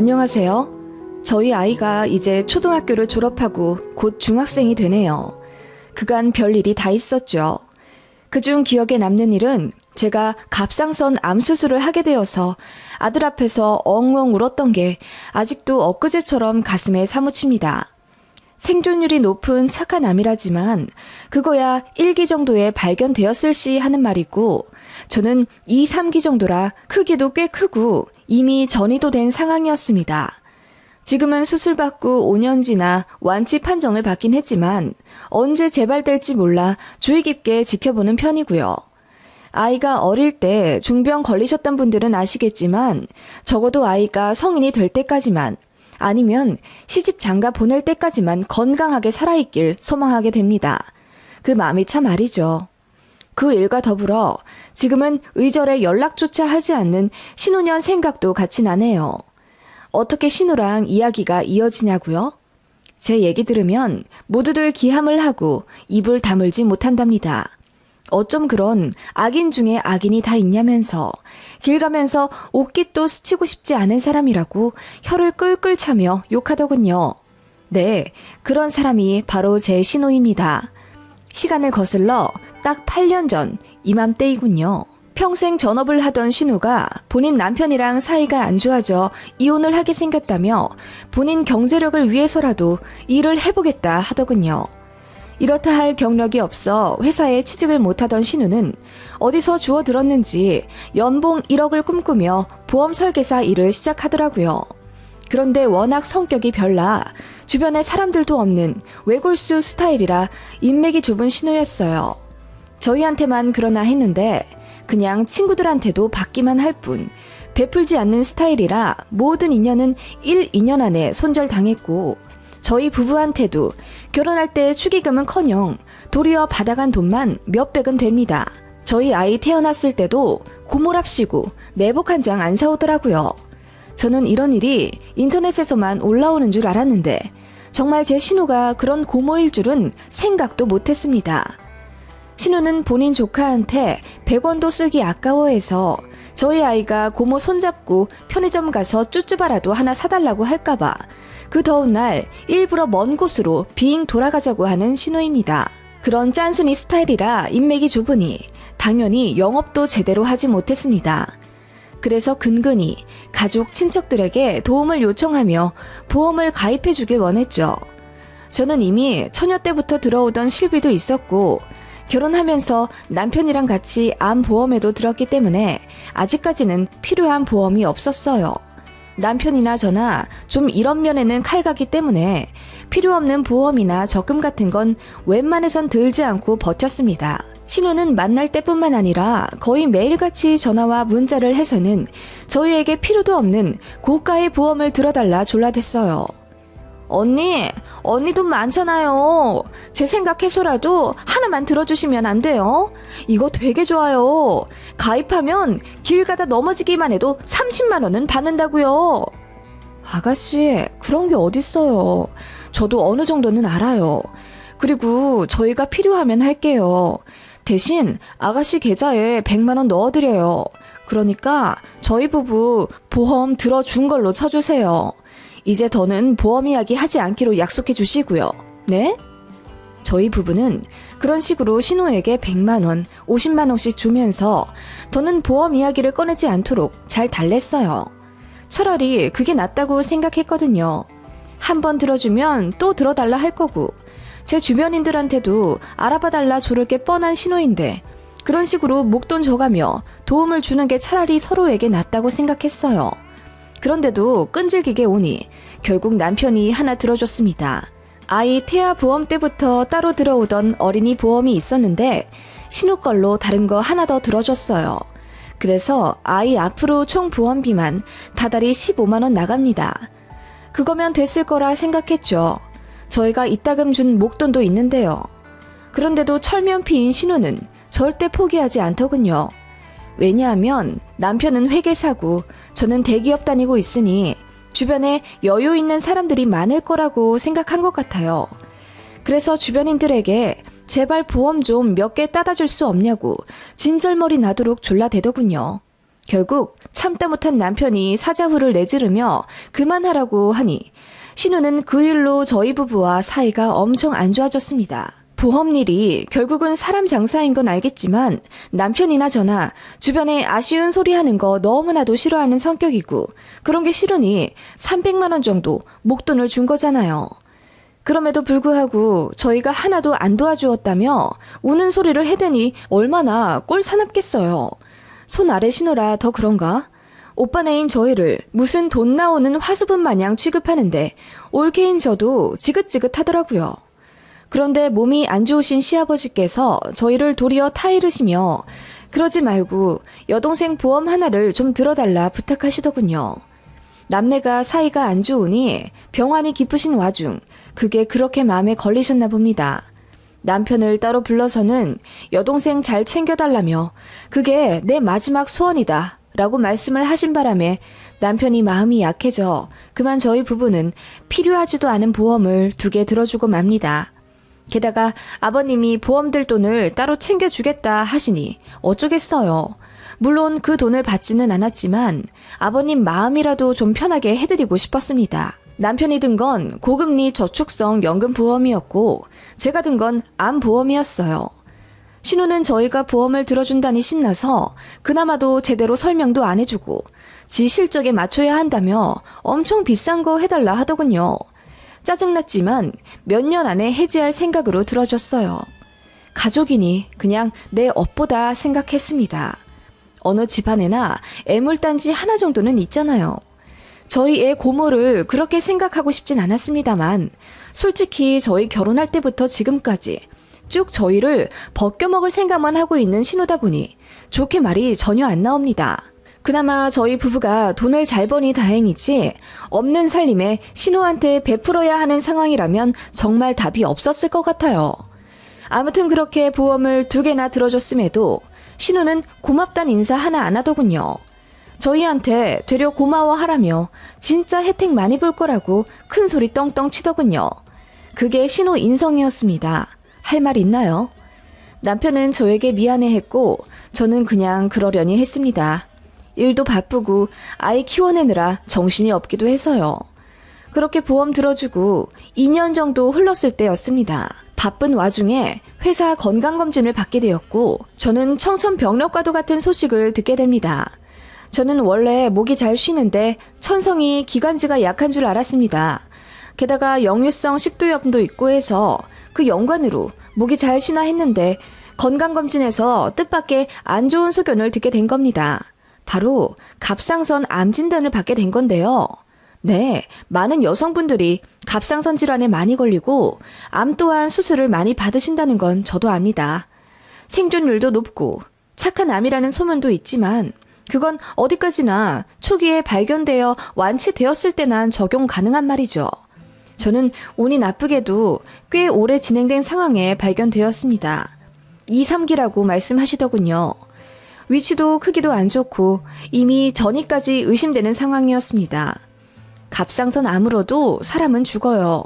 안녕하세요. 저희 아이가 이제 초등학교를 졸업하고 곧 중학생이 되네요. 그간 별일이 다 있었죠. 그중 기억에 남는 일은 제가 갑상선 암 수술을 하게 되어서 아들 앞에서 엉엉 울었던 게 아직도 엊그제처럼 가슴에 사무칩니다. 생존율이 높은 착한 암이라지만 그거야 1기 정도에 발견되었을 시 하는 말이고 저는 2, 3기 정도라 크기도 꽤 크고 이미 전이도 된 상황이었습니다. 지금은 수술받고 5년 지나 완치 판정을 받긴 했지만 언제 재발될지 몰라 주의 깊게 지켜보는 편이고요. 아이가 어릴 때 중병 걸리셨던 분들은 아시겠지만 적어도 아이가 성인이 될 때까지만 아니면 시집 장가 보낼 때까지만 건강하게 살아있길 소망하게 됩니다. 그 마음이 참 아리죠. 그 일과 더불어 지금은 의절에 연락조차 하지 않는 신우년 생각도 같이 나네요. 어떻게 신우랑 이야기가 이어지냐고요? 제 얘기 들으면 모두들 기함을 하고 입을 다물지 못한답니다. 어쩜 그런 악인 중에 악인이 다 있냐면서 길 가면서 옷깃도 스치고 싶지 않은 사람이라고 혀를 끌끌 차며 욕하더군요. 네, 그런 사람이 바로 제 신우입니다. 시간을 거슬러 딱 8년 전 이맘때이군요. 평생 전업을 하던 신우가 본인 남편이랑 사이가 안 좋아져 이혼을 하게 생겼다며 본인 경제력을 위해서라도 일을 해보겠다 하더군요. 이렇다 할 경력이 없어 회사에 취직을 못하던 신우는 어디서 주워 들었는지 연봉 1억을 꿈꾸며 보험 설계사 일을 시작하더라고요. 그런데 워낙 성격이 별나 주변에 사람들도 없는 외골수 스타일이라 인맥이 좁은 신우였어요. 저희한테만 그러나 했는데 그냥 친구들한테도 받기만 할 뿐 베풀지 않는 스타일이라 모든 인연은 1, 2년 안에 손절당했고 저희 부부한테도 결혼할 때 축의금은커녕 도리어 받아간 돈만 몇백은 됩니다. 저희 아이 태어났을 때도 고모랍시고 내복 한 장 안 사오더라고요. 저는 이런 일이 인터넷에서만 올라오는 줄 알았는데 정말 제 신우가 그런 고모일 줄은 생각도 못했습니다. 신우는 본인 조카한테 100원도 쓰기 아까워해서 저희 아이가 고모 손잡고 편의점 가서 쭈쭈바라도 하나 사달라고 할까봐 그 더운 날 일부러 먼 곳으로 빙 돌아가자고 하는 신우입니다. 그런 짠순이 스타일이라 인맥이 좁으니 당연히 영업도 제대로 하지 못했습니다. 그래서 근근히 가족 친척들에게 도움을 요청하며 보험을 가입해 주길 원했죠. 저는 이미 처녀 때부터 들어오던 실비도 있었고 결혼하면서 남편이랑 같이 암보험에도 들었기 때문에 아직까지는 필요한 보험이 없었어요. 남편이나 저나 좀 이런 면에는 칼같기 때문에 필요 없는 보험이나 적금 같은 건 웬만해선 들지 않고 버텼습니다. 신우는 만날 때뿐만 아니라 거의 매일같이 전화와 문자를 해서는 저희에게 필요도 없는 고가의 보험을 들어달라 졸라댔어요. 언니 돈 많잖아요. 제 생각해서라도 하나만 들어주시면 안 돼요? 이거 되게 좋아요. 가입하면 길 가다 넘어지기만 해도 30만 원은 받는다고요. 아가씨, 그런 게 어딨어요. 저도 어느 정도는 알아요. 그리고 저희가 필요하면 할게요. 대신 아가씨 계좌에 100만 원 넣어드려요. 그러니까 저희 부부 보험 들어준 걸로 쳐주세요. 이제 더는 보험 이야기 하지 않기로 약속해 주시고요. 네? 저희 부부는 그런 식으로 신우에게 100만 원, 50만 원씩 주면서 더는 보험 이야기를 꺼내지 않도록 잘 달랬어요. 차라리 그게 낫다고 생각했거든요. 한 번 들어주면 또 들어달라 할 거고 제 주변인들한테도 알아봐달라 조를 게 뻔한 신우인데 그런 식으로 목돈 줘가며 도움을 주는 게 차라리 서로에게 낫다고 생각했어요. 그런데도 끈질기게 오니 결국 남편이 하나 들어줬습니다. 아이 태아 보험 때부터 따로 들어오던 어린이 보험이 있었는데 신우 걸로 다른 거 하나 더 들어줬어요. 그래서 아이 앞으로 총 보험비만 다달이 15만 원 나갑니다. 그거면 됐을 거라 생각했죠. 저희가 이따금 준 목돈도 있는데요. 그런데도 철면피인 신우는 절대 포기하지 않더군요. 왜냐하면 남편은 회계사고 저는 대기업 다니고 있으니 주변에 여유 있는 사람들이 많을 거라고 생각한 것 같아요. 그래서 주변인들에게 제발 보험 좀 몇 개 따다 줄 수 없냐고 진절머리 나도록 졸라대더군요. 결국 참다 못한 남편이 사자후를 내지르며 그만하라고 하니 신우는 그 일로 저희 부부와 사이가 엄청 안 좋아졌습니다. 보험일이 결국은 사람 장사인 건 알겠지만 남편이나 저나 주변에 아쉬운 소리 하는 거 너무나도 싫어하는 성격이고 그런 게 싫으니 300만 원 정도 목돈을 준 거잖아요. 그럼에도 불구하고 저희가 하나도 안 도와주었다며 우는 소리를 해대니 얼마나 꼴 사납겠어요. 손 아래 신호라 더 그런가? 오빠네인 저희를 무슨 돈 나오는 화수분 마냥 취급하는데 올케인 저도 지긋지긋하더라고요. 그런데 몸이 안 좋으신 시아버지께서 저희를 도리어 타이르시며 그러지 말고 여동생 보험 하나를 좀 들어달라 부탁하시더군요. 남매가 사이가 안 좋으니 병환이 깊으신 와중 그게 그렇게 마음에 걸리셨나 봅니다. 남편을 따로 불러서는 여동생 잘 챙겨달라며 그게 내 마지막 소원이다 라고 말씀을 하신 바람에 남편이 마음이 약해져 그만 저희 부부는 필요하지도 않은 보험을 2개 들어주고 맙니다. 게다가 아버님이 보험들 돈을 따로 챙겨주겠다 하시니 어쩌겠어요. 물론 그 돈을 받지는 않았지만 아버님 마음이라도 좀 편하게 해드리고 싶었습니다. 남편이 든 건 고금리 저축성 연금보험이었고 제가 든 건 암보험이었어요. 신우는 저희가 보험을 들어준다니 신나서 그나마도 제대로 설명도 안 해주고 지 실적에 맞춰야 한다며 엄청 비싼 거 해달라 하더군요. 짜증났지만 몇 년 안에 해지할 생각으로 들어줬어요. 가족이니 그냥 내 업보다 생각했습니다. 어느 집안에나 애물단지 하나 정도는 있잖아요. 저희 애 고모를 그렇게 생각하고 싶진 않았습니다만 솔직히 저희 결혼할 때부터 지금까지 쭉 저희를 벗겨먹을 생각만 하고 있는 신우다 보니 좋게 말이 전혀 안 나옵니다. 그나마 저희 부부가 돈을 잘 버니 다행이지 없는 살림에 신우한테 베풀어야 하는 상황이라면 정말 답이 없었을 것 같아요. 아무튼 그렇게 보험을 2개나 들어줬음에도 신우는 고맙단 인사 하나 안 하더군요. 저희한테 되려 고마워하라며 진짜 혜택 많이 볼 거라고 큰 소리 떵떵 치더군요. 그게 신우 인성이었습니다. 할 말 있나요? 남편은 저에게 미안해했고 저는 그냥 그러려니 했습니다. 일도 바쁘고 아이 키워내느라 정신이 없기도 해서요. 그렇게 보험 들어주고 2년 정도 흘렀을 때였습니다. 바쁜 와중에 회사 건강검진을 받게 되었고 저는 청천벽력과도 같은 소식을 듣게 됩니다. 저는 원래 목이 잘 쉬는데 천성이 기관지가 약한 줄 알았습니다. 게다가 역류성 식도염도 있고 해서 그 연관으로 목이 잘 쉬나 했는데 건강검진에서 뜻밖의 안 좋은 소견을 듣게 된 겁니다. 바로 갑상선 암 진단을 받게 된 건데요. 네, 많은 여성분들이 갑상선 질환에 많이 걸리고 암 또한 수술을 많이 받으신다는 건 저도 압니다. 생존율도 높고 착한 암이라는 소문도 있지만 그건 어디까지나 초기에 발견되어 완치되었을 때만 적용 가능한 말이죠. 저는 운이 나쁘게도 꽤 오래 진행된 상황에 발견되었습니다. 2, 3기라고 말씀하시더군요. 위치도 크기도 안 좋고 이미 전이까지 의심되는 상황이었습니다. 갑상선 암으로도 사람은 죽어요.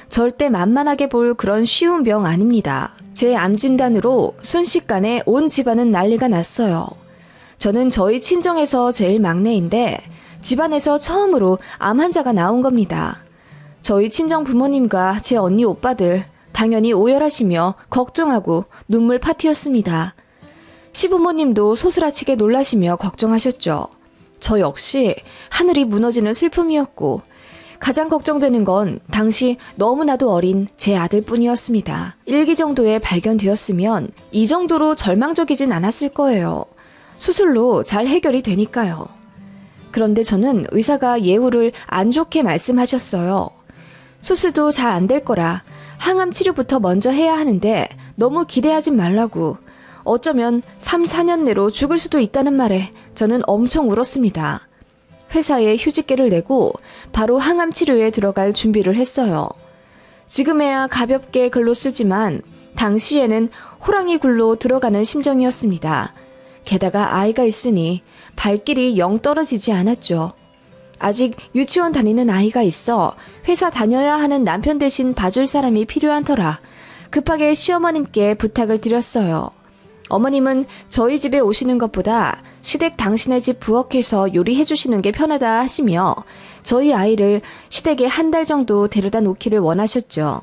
절대 만만하게 볼 그런 쉬운 병 아닙니다. 제 암 진단으로 순식간에 온 집안은 난리가 났어요. 저는 저희 친정에서 제일 막내인데 집안에서 처음으로 암 환자가 나온 겁니다. 저희 친정 부모님과 제 언니 오빠들 당연히 오열하시며 걱정하고 눈물 파티였습니다. 시부모님도 소스라치게 놀라시며 걱정하셨죠. 저 역시 하늘이 무너지는 슬픔이었고 가장 걱정되는 건 당시 너무나도 어린 제 아들뿐이었습니다. 1기 정도에 발견되었으면 이 정도로 절망적이진 않았을 거예요. 수술로 잘 해결이 되니까요. 그런데 저는 의사가 예후를 안 좋게 말씀하셨어요. 수술도 잘 안 될 거라 항암 치료부터 먼저 해야 하는데 너무 기대하진 말라고 어쩌면 3, 4년 내로 죽을 수도 있다는 말에 저는 엄청 울었습니다. 회사에 휴직계를 내고 바로 항암 치료에 들어갈 준비를 했어요. 지금에야 가볍게 글로 쓰지만 당시에는 호랑이 굴로 들어가는 심정이었습니다. 게다가 아이가 있으니 발길이 영 떨어지지 않았죠. 아직 유치원 다니는 아이가 있어 회사 다녀야 하는 남편 대신 봐줄 사람이 필요한 터라 급하게 시어머님께 부탁을 드렸어요. 어머님은 저희 집에 오시는 것보다 시댁 당신네 집 부엌에서 요리해 주시는 게 편하다 하시며 저희 아이를 시댁에 한 달 정도 데려다 놓기를 원하셨죠.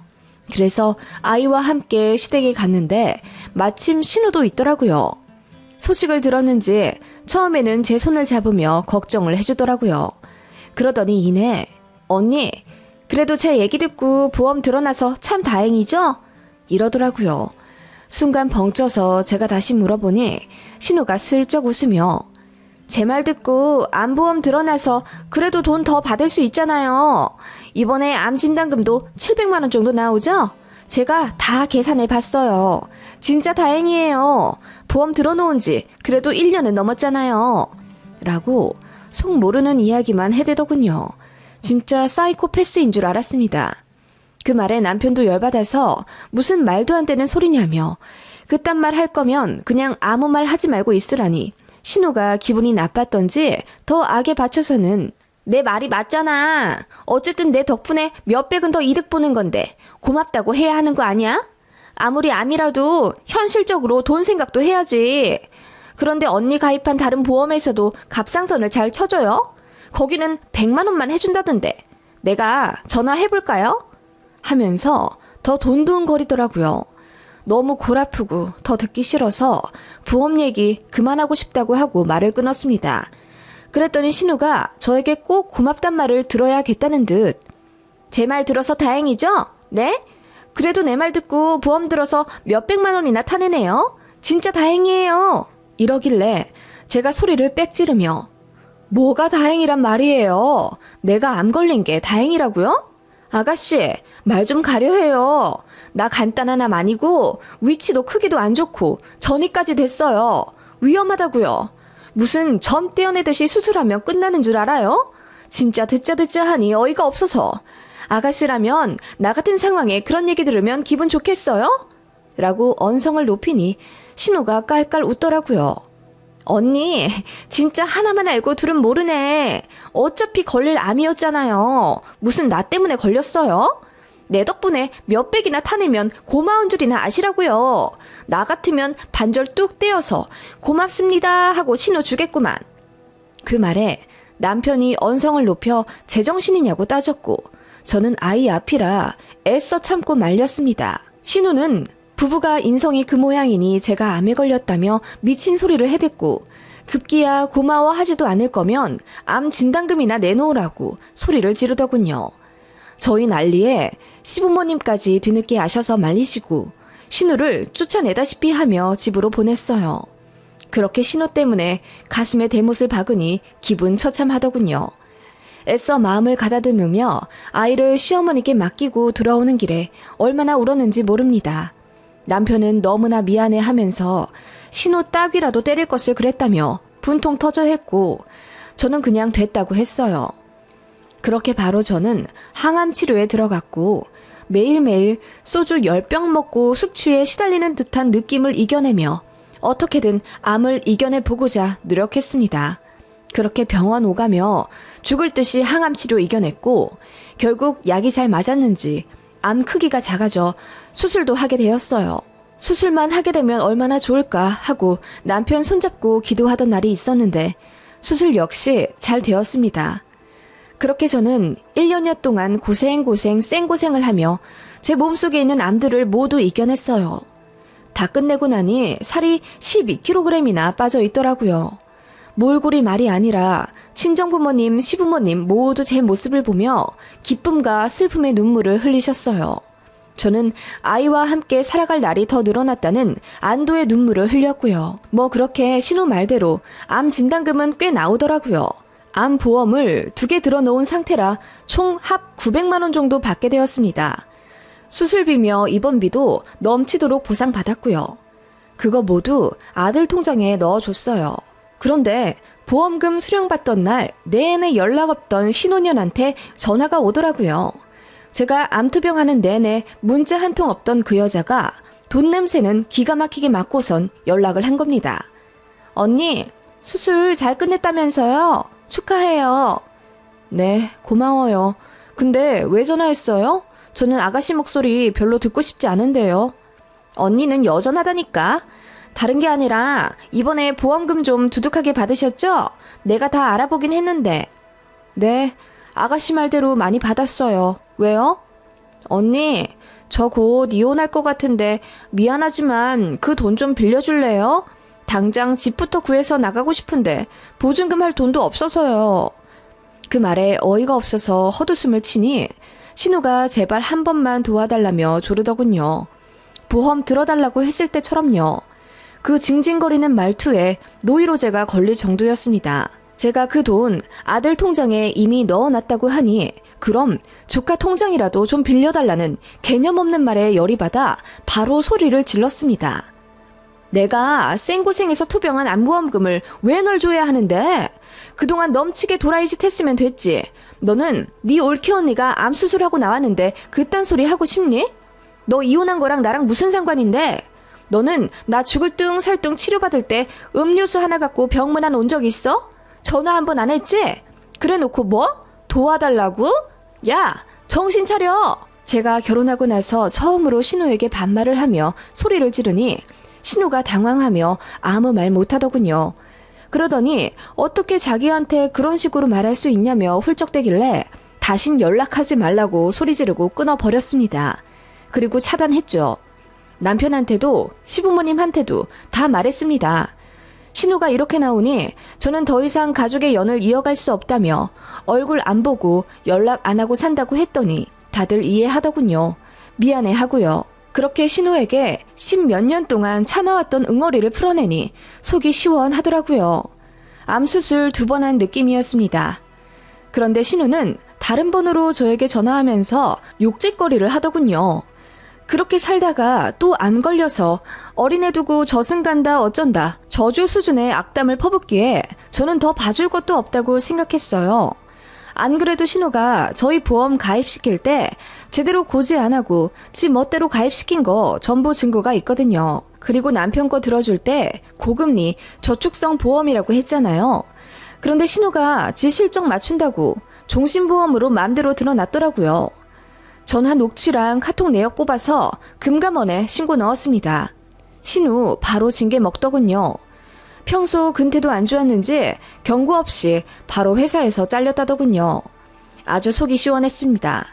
그래서 아이와 함께 시댁에 갔는데 마침 신우도 있더라고요. 소식을 들었는지 처음에는 제 손을 잡으며 걱정을 해주더라고요. 그러더니 이내 언니 그래도 제 얘기 듣고 보험 드러나서 참 다행이죠? 이러더라고요. 순간 벙쪄서 제가 다시 물어보니 신우가 슬쩍 웃으며 제 말 듣고 암보험 드러나서 그래도 돈 더 받을 수 있잖아요. 이번에 암 진단금도 700만 원 정도 나오죠? 제가 다 계산해 봤어요. 진짜 다행이에요. 보험 들어놓은 지 그래도 1년은 넘었잖아요. 라고 속 모르는 이야기만 해대더군요. 진짜 사이코패스인 줄 알았습니다. 그 말에 남편도 열받아서 무슨 말도 안 되는 소리냐며 그딴 말 할 거면 그냥 아무 말 하지 말고 있으라니 신우가 기분이 나빴던지 더 악에 받쳐서는 내 말이 맞잖아. 어쨌든 내 덕분에 몇백은 더 이득 보는 건데 고맙다고 해야 하는 거 아니야? 아무리 암이라도 현실적으로 돈 생각도 해야지. 그런데 언니 가입한 다른 보험에서도 갑상선을 잘 쳐줘요? 거기는 100만 원만 해준다던데 내가 전화해볼까요? 하면서 더 돈돈거리더라고요. 너무 골 아프고 더 듣기 싫어서 보험 얘기 그만하고 싶다고 하고 말을 끊었습니다. 그랬더니 신우가 저에게 꼭 고맙단 말을 들어야겠다는 듯 제 말 들어서 다행이죠? 네? 그래도 내 말 듣고 보험 들어서 몇백만 원이나 타내네요. 진짜 다행이에요. 이러길래 제가 소리를 빽 지르며 뭐가 다행이란 말이에요. 내가 암 걸린 게 다행이라고요? 아가씨 말 좀 가려해요. 나 간단한 암 아니고 위치도 크기도 안 좋고 전이까지 됐어요. 위험하다고요. 무슨 점 떼어내듯이 수술하면 끝나는 줄 알아요? 진짜 듣자 하니 어이가 없어서. 아가씨라면 나 같은 상황에 그런 얘기 들으면 기분 좋겠어요? 라고 언성을 높이니 신우가 깔깔 웃더라고요. 언니 진짜 하나만 알고 둘은 모르네. 어차피 걸릴 암이었잖아요. 무슨 나 때문에 걸렸어요? 내 덕분에 몇백이나 타내면 고마운 줄이나 아시라고요. 나 같으면 반절 뚝 떼어서 고맙습니다 하고 신호 주겠구만. 그 말에 남편이 언성을 높여 제정신이냐고 따졌고 저는 아이 앞이라 애써 참고 말렸습니다. 신우는 부부가 인성이 그 모양이니 제가 암에 걸렸다며 미친 소리를 해댔고 급기야 고마워하지도 않을 거면 암 진단금이나 내놓으라고 소리를 지르더군요. 저희 난리에 시부모님까지 뒤늦게 아셔서 말리시고 신우를 쫓아내다시피 하며 집으로 보냈어요. 그렇게 신우 때문에 가슴에 대못을 박으니 기분 처참하더군요. 애써 마음을 가다듬으며 아이를 시어머니께 맡기고 돌아오는 길에 얼마나 울었는지 모릅니다. 남편은 너무나 미안해하면서 신우 딱이라도 때릴 것을 그랬다며 분통 터져 했고 저는 그냥 됐다고 했어요. 그렇게 바로 저는 항암 치료에 들어갔고 매일매일 소주 10병 먹고 숙취에 시달리는 듯한 느낌을 이겨내며 어떻게든 암을 이겨내보고자 노력했습니다. 그렇게 병원 오가며 죽을 듯이 항암 치료 이겨냈고 결국 약이 잘 맞았는지 암 크기가 작아져 수술도 하게 되었어요. 수술만 하게 되면 얼마나 좋을까 하고 남편 손잡고 기도하던 날이 있었는데 수술 역시 잘 되었습니다. 그렇게 저는 1년여 동안 고생 생고생을 하며 제 몸속에 있는 암들을 모두 이겨냈어요. 다 끝내고 나니 살이 12kg이나 빠져 있더라고요. 몰골이 말이 아니라 친정부모님, 시부모님 모두 제 모습을 보며 기쁨과 슬픔의 눈물을 흘리셨어요. 저는 아이와 함께 살아갈 날이 더 늘어났다는 안도의 눈물을 흘렸고요. 뭐 그렇게 신우 말대로 암 진단금은 꽤 나오더라고요. 암 보험을 2개 들어놓은 상태라 총 합 900만 원 정도 받게 되었습니다. 수술비며 입원비도 넘치도록 보상받았고요. 그거 모두 아들 통장에 넣어줬어요. 그런데 보험금 수령받던 날 내내 연락 없던 신혼년한테 전화가 오더라고요. 제가 암투병하는 내내 문자 한 통 없던 그 여자가 돈 냄새는 기가 막히게 맡고선 연락을 한 겁니다. 언니, 수술 잘 끝냈다면서요? 축하해요. 네, 고마워요. 근데 왜 전화했어요? 저는 아가씨 목소리 별로 듣고 싶지 않은데요. 언니는 여전하다니까. 다른 게 아니라 이번에 보험금 좀 두둑하게 받으셨죠? 내가 다 알아보긴 했는데. 네, 아가씨 말대로 많이 받았어요. 왜요? 언니, 저 곧 이혼할 것 같은데 미안하지만 그 돈 좀 빌려줄래요? 당장 집부터 구해서 나가고 싶은데 보증금 할 돈도 없어서요. 그 말에 어이가 없어서 헛웃음을 치니 신우가 제발 한 번만 도와달라며 조르더군요. 보험 들어달라고 했을 때처럼요. 그 징징거리는 말투에 노이로제가 걸릴 정도였습니다. 제가 그 돈 아들 통장에 이미 넣어놨다고 하니 그럼 조카 통장이라도 좀 빌려달라는 개념 없는 말에 열이 받아 바로 소리를 질렀습니다. 내가 생고생해서 투병한 안보험금을 왜 널 줘야 하는데? 그동안 넘치게 도라이짓 했으면 됐지. 너는 네 올케 언니가 암 수술하고 나왔는데 그딴 소리 하고 싶니? 너 이혼한 거랑 나랑 무슨 상관인데? 너는 나 죽을 뚱 살 뚱 치료받을 때 음료수 하나 갖고 병문안 온 적 있어? 전화 한 번 안 했지? 그래 놓고 뭐? 도와달라고? 야, 정신 차려! 제가 결혼하고 나서 처음으로 신우에게 반말을 하며 소리를 지르니 신우가 당황하며 아무 말 못하더군요. 그러더니 어떻게 자기한테 그런 식으로 말할 수 있냐며 훌쩍대길래 다신 연락하지 말라고 소리 지르고 끊어버렸습니다. 그리고 차단했죠. 남편한테도 시부모님한테도 다 말했습니다. 신우가 이렇게 나오니 저는 더 이상 가족의 연을 이어갈 수 없다며 얼굴 안 보고 연락 안 하고 산다고 했더니 다들 이해하더군요. 미안해 하고요. 그렇게 신우에게 10몇 년 동안 참아왔던 응어리를 풀어내니 속이 시원하더라고요. 암수술 2번 한 느낌이었습니다. 그런데 신우는 다른 번호로 저에게 전화하면서 욕짓거리를 하더군요. 그렇게 살다가 또 암 걸려서 어린애 두고 저승 간다 어쩐다 저주 수준의 악담을 퍼붓기에 저는 더 봐줄 것도 없다고 생각했어요. 안 그래도 신우가 저희 보험 가입시킬 때 제대로 고지 안 하고 지 멋대로 가입시킨 거 전부 증거가 있거든요. 그리고 남편 거 들어줄 때 고금리 저축성 보험이라고 했잖아요. 그런데 신우가 지 실적 맞춘다고 종신보험으로 맘대로 드러났더라고요. 전화 녹취랑 카톡 내역 뽑아서 금감원에 신고 넣었습니다. 신우 바로 징계 먹더군요. 평소 근태도 안 좋았는지 경고 없이 바로 회사에서 잘렸다더군요. 아주 속이 시원했습니다.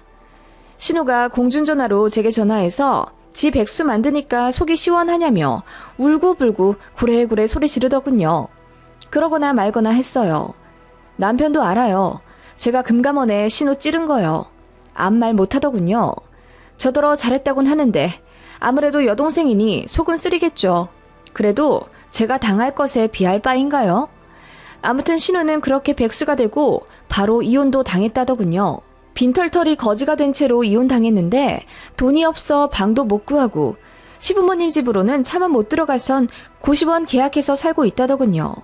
신우가 공중전화로 제게 전화해서 지 백수 만드니까 속이 시원하냐며 울고불고 구레구레 소리 지르더군요. 그러거나 말거나 했어요. 남편도 알아요. 제가 금감원에 신우 찌른 거요. 아무 말 못하더군요. 저더러 잘했다곤 하는데 아무래도 여동생이니 속은 쓰리겠죠. 그래도 제가 당할 것에 비할 바인가요? 아무튼 신우는 그렇게 백수가 되고 바로 이혼도 당했다더군요. 빈털털이 거지가 된 채로 이혼당했는데 돈이 없어 방도 못 구하고 시부모님 집으로는 차마 못 들어가선 고시원 계약해서 살고 있다더군요.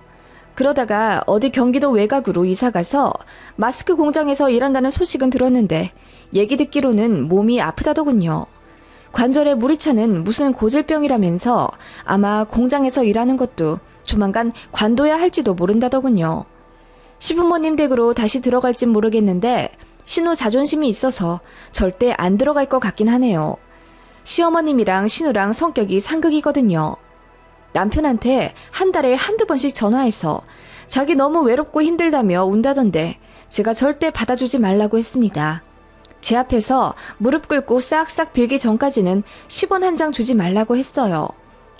그러다가 어디 경기도 외곽으로 이사가서 마스크 공장에서 일한다는 소식은 들었는데 얘기 듣기로는 몸이 아프다더군요. 관절에 물이 차는 무슨 고질병이라면서 아마 공장에서 일하는 것도 조만간 관둬야 할지도 모른다더군요. 시부모님 댁으로 다시 들어갈진 모르겠는데 신우 자존심이 있어서 절대 안 들어갈 것 같긴 하네요. 시어머님이랑 신우랑 성격이 상극이거든요. 남편한테 한 달에 한두 번씩 전화해서 자기 너무 외롭고 힘들다며 운다던데 제가 절대 받아주지 말라고 했습니다. 제 앞에서 무릎 꿇고 싹싹 빌기 전까지는 10원 한 장 주지 말라고 했어요.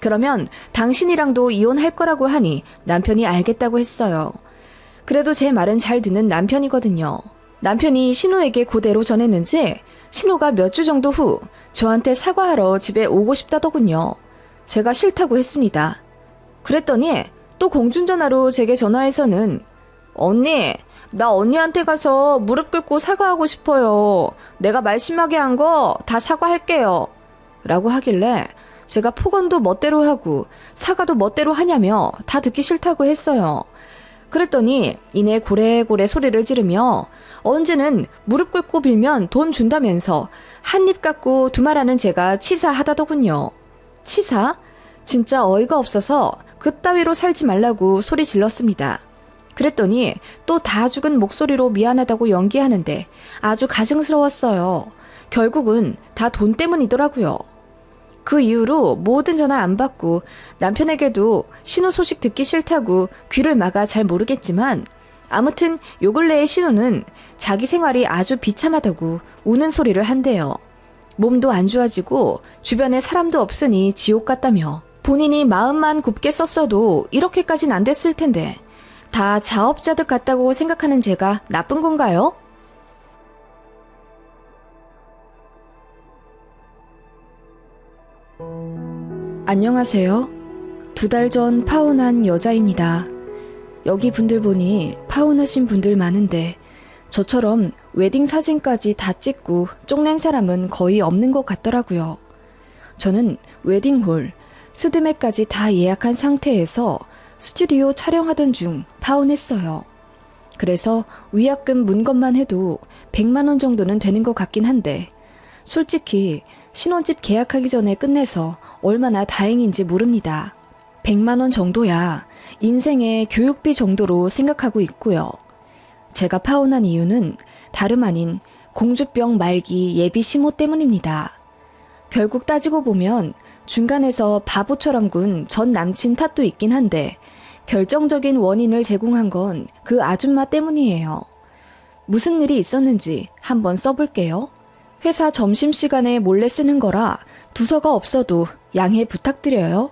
그러면 당신이랑도 이혼할 거라고 하니 남편이 알겠다고 했어요. 그래도 제 말은 잘 듣는 남편이거든요. 남편이 신우에게 그대로 전했는지 신우가 몇 주 정도 후 저한테 사과하러 집에 오고 싶다더군요. 제가 싫다고 했습니다. 그랬더니 또 공중전화로 제게 전화해서는 언니, 나 언니한테 가서 무릎 꿇고 사과하고 싶어요. 내가 말 심하게 한 거 다 사과할게요. 라고 하길래 제가 폭언도 멋대로 하고 사과도 멋대로 하냐며 다 듣기 싫다고 했어요. 그랬더니 이내 고래고래 소리를 지르며 언제는 무릎 꿇고 빌면 돈 준다면서 한 입 갖고 두말하는 제가 치사하다더군요. 치사? 진짜 어이가 없어서 그따위로 살지 말라고 소리 질렀습니다. 그랬더니 또 다 죽은 목소리로 미안하다고 연기하는데 아주 가증스러웠어요. 결국은 다 돈 때문이더라고요. 그 이후로 모든 전화 안 받고 남편에게도 신우 소식 듣기 싫다고 귀를 막아 잘 모르겠지만 아무튼 요 근래의 신우는 자기 생활이 아주 비참하다고 우는 소리를 한대요. 몸도 안 좋아지고 주변에 사람도 없으니 지옥 같다며 본인이 마음만 곱게 썼어도 이렇게까진 안 됐을 텐데 다 자업자득 같다고 생각하는 제가 나쁜 건가요? 안녕하세요. 2달 전 파혼한 여자입니다. 여기 분들 보니 파혼하신 분들 많은데 저처럼 웨딩 사진까지 다 찍고 쪽낸 사람은 거의 없는 것 같더라고요. 저는 웨딩홀, 스드메까지 다 예약한 상태에서 스튜디오 촬영하던 중 파혼했어요. 그래서 위약금 문 것만 해도 100만 원 정도는 되는 것 같긴 한데 솔직히 신혼집 계약하기 전에 끝내서 얼마나 다행인지 모릅니다. 100만 원 정도야 인생의 교육비 정도로 생각하고 있고요. 제가 파혼한 이유는 다름 아닌 공주병 말기 예비 시모 때문입니다. 결국 따지고 보면 중간에서 바보처럼 군 전 남친 탓도 있긴 한데 결정적인 원인을 제공한 건 그 아줌마 때문이에요. 무슨 일이 있었는지 한번 써볼게요. 회사 점심시간에 몰래 쓰는 거라 두서가 없어도 양해 부탁드려요.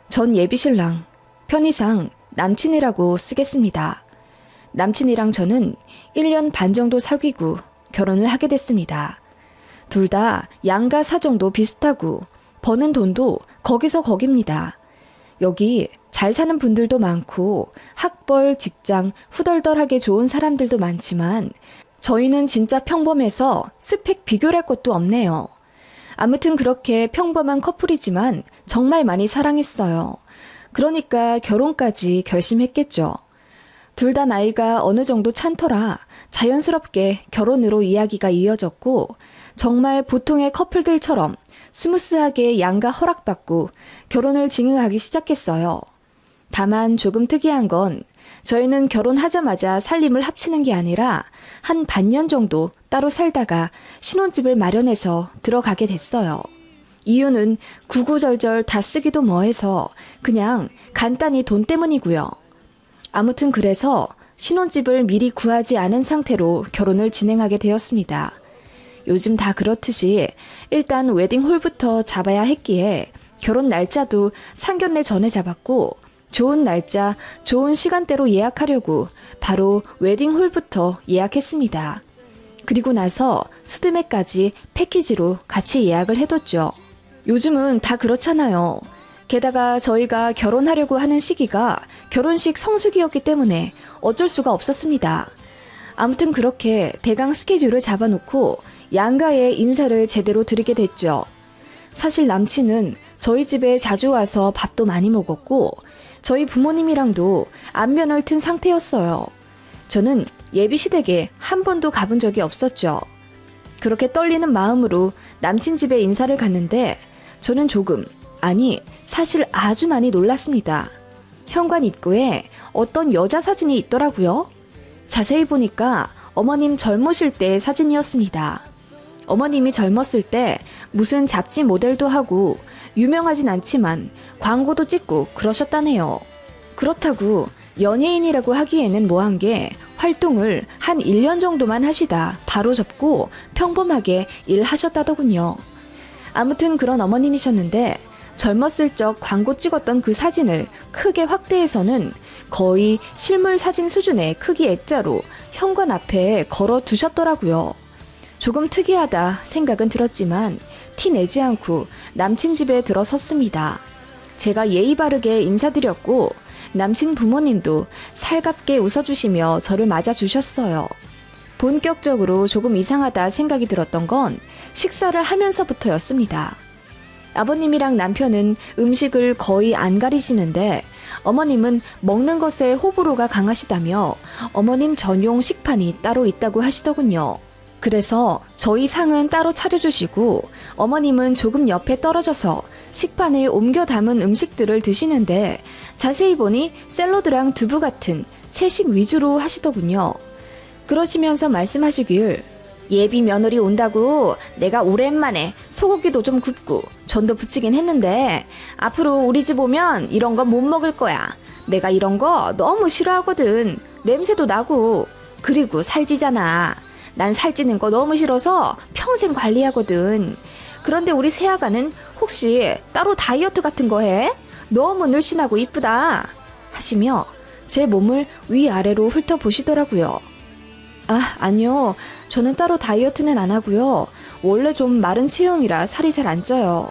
전 예비신랑, 편의상 남친이라고 쓰겠습니다. 남친이랑 저는 1년 반 정도 사귀고 결혼을 하게 됐습니다. 둘 다 양가 사정도 비슷하고 버는 돈도 거기서 거깁니다. 여기 잘 사는 분들도 많고 학벌, 직장, 후덜덜하게 좋은 사람들도 많지만 저희는 진짜 평범해서 스펙 비교할 것도 없네요. 아무튼 그렇게 평범한 커플이지만 정말 많이 사랑했어요. 그러니까 결혼까지 결심했겠죠. 둘 다 나이가 어느 정도 찬터라 자연스럽게 결혼으로 이야기가 이어졌고 정말 보통의 커플들처럼 스무스하게 양가 허락받고 결혼을 진행하기 시작했어요. 다만 조금 특이한 건 저희는 결혼하자마자 살림을 합치는 게 아니라 한 반년 정도 따로 살다가 신혼집을 마련해서 들어가게 됐어요. 이유는 구구절절 다 쓰기도 뭐해서 그냥 간단히 돈 때문이고요. 아무튼 그래서 신혼집을 미리 구하지 않은 상태로 결혼을 진행하게 되었습니다. 요즘 다 그렇듯이 일단 웨딩홀부터 잡아야 했기에 결혼 날짜도 상견례 전에 잡았고 좋은 날짜, 좋은 시간대로 예약하려고 바로 웨딩홀부터 예약했습니다. 그리고 나서 스드메까지 패키지로 같이 예약을 해뒀죠. 요즘은 다 그렇잖아요. 게다가 저희가 결혼하려고 하는 시기가 결혼식 성수기였기 때문에 어쩔 수가 없었습니다. 아무튼 그렇게 대강 스케줄을 잡아놓고 양가에 인사를 제대로 드리게 됐죠. 사실 남친은 저희 집에 자주 와서 밥도 많이 먹었고 저희 부모님이랑도 안면을 튼 상태였어요. 저는 예비시댁에 한 번도 가본 적이 없었죠. 그렇게 떨리는 마음으로 남친 집에 인사를 갔는데 저는 조금, 아니 사실 아주 많이 놀랐습니다. 현관 입구에 어떤 여자 사진이 있더라고요. 자세히 보니까 어머님 젊으실 때 사진이었습니다. 어머님이 젊었을 때 무슨 잡지 모델도 하고 유명하진 않지만 광고도 찍고 그러셨다네요. 그렇다고 연예인이라고 하기에는 뭐한 게 활동을 한 1년 정도만 하시다 바로 접고 평범하게 일하셨다더군요. 아무튼 그런 어머님이셨는데 젊었을 적 광고 찍었던 그 사진을 크게 확대해서는 거의 실물 사진 수준의 크기 액자로 현관 앞에 걸어 두셨더라고요. 조금 특이하다 생각은 들었지만 티 내지 않고 남친 집에 들어섰습니다. 제가 예의 바르게 인사드렸고 남친 부모님도 살갑게 웃어주시며 저를 맞아주셨어요. 본격적으로 조금 이상하다 생각이 들었던 건 식사를 하면서부터였습니다. 아버님이랑 남편은 음식을 거의 안 가리시는데 어머님은 먹는 것에 호불호가 강하시다며 어머님 전용 식판이 따로 있다고 하시더군요. 그래서 저희 상은 따로 차려주시고 어머님은 조금 옆에 떨어져서 식판에 옮겨 담은 음식들을 드시는데 자세히 보니 샐러드랑 두부 같은 채식 위주로 하시더군요. 그러시면서 말씀하시길 예비 며느리 온다고 내가 오랜만에 소고기도 좀 굽고 전도 부치긴 했는데 앞으로 우리 집 오면 이런 거 못 먹을 거야. 내가 이런 거 너무 싫어하거든. 냄새도 나고. 그리고 살찌잖아. 난 살찌는 거 너무 싫어서 평생 관리하거든. 그런데 우리 새아가는 혹시 따로 다이어트 같은 거 해? 너무 늘씬하고 이쁘다. 하시며 제 몸을 위아래로 훑어보시더라고요. 아, 아니요. 저는 따로 다이어트는 안 하고요. 원래 좀 마른 체형이라 살이 잘 안 쪄요.